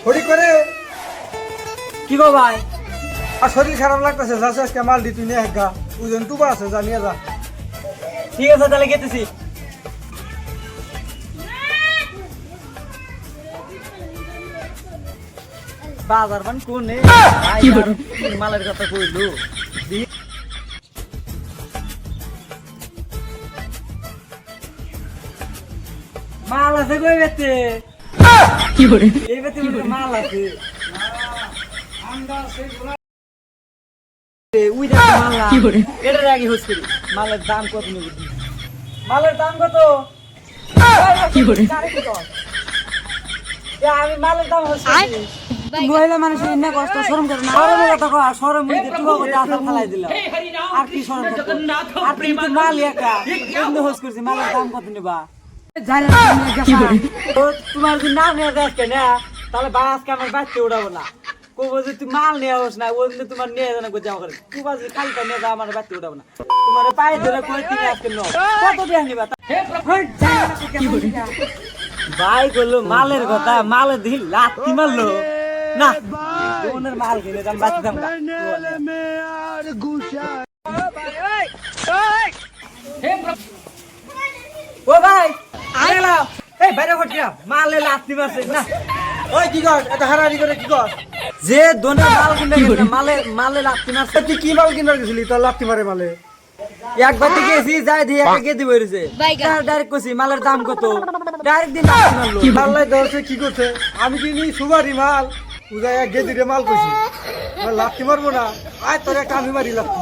হরি করে কি গো ভাই? আর শরীর খারাপ লাগতেছে যাচ্ছে আজকে মাল দি তুই নিয়ে গা ওজন টুবা আছে যা নিয়ে যা। ঠিক আছে তাহলে গেতেছি। বাজার বান কোনে মালের কথা কইলু মাল আছে কই বেতে কি করে এই বেতে মাল আছে উই দা মাল কি করে এটা আগে হোস করি মালের দাম কত নিবি মালের দাম কত কি করে আমি মালের দাম হোস করি মহিলা মানুষ এনে কষ্ট শরম করে না শরমের কথা কয় শরম হইতে তুই কত আসাল ফেলাই দিলা আর কি শরম করতে আর তুই তো মাল একা এমনি হোস করছিস মালের দাম কত নিবা জানি না কি করে তোমার যদি নাম নিয়ে যাস কেন তাহলে বাসকে আমার বাচ্চা উড়াবো না কইবো যে তুই মাল নিয়ে হোস না ওই তোমার নিয়ে জানা কই যাও করে তুই বাস খালটা নিয়ে যা আমার বাচ্চা উড়াবো না তোমার পায়ে ধরে কই তুমি আজকে নো কত দিয়ে নিবা কি করে ভাই কইলো মালের কথা মালে দিল লাথি মারলো না ওনের মাল কিনে দাম বাঁচতাম না ও ভাই আইলা এই বাইরে ফটিয়া মালে লাথি মারছে না ওই কি কর এত হারাহারি করে কি কর যে দোনের মাল কিনে গেছে মালে মালে লাথি মারছে তুই কি মাল কিনবার গেছিলি তোর লাত্তি মারে মালে একবার থেকে এসি যাই দিয়ে একটা গেদি বেরিয়েছে ডাইরেক্ট কইছি মালের দাম কত ডাইরেক্ট দিন লাথি মারলো মাল্লাই ধরছে কি করছে আমি কিনি সুবারি মাল উদয় এক গেদিরে মাল কইছি লাত্তি মারবো না আয় তোর একটা আমি মারি লাত্তি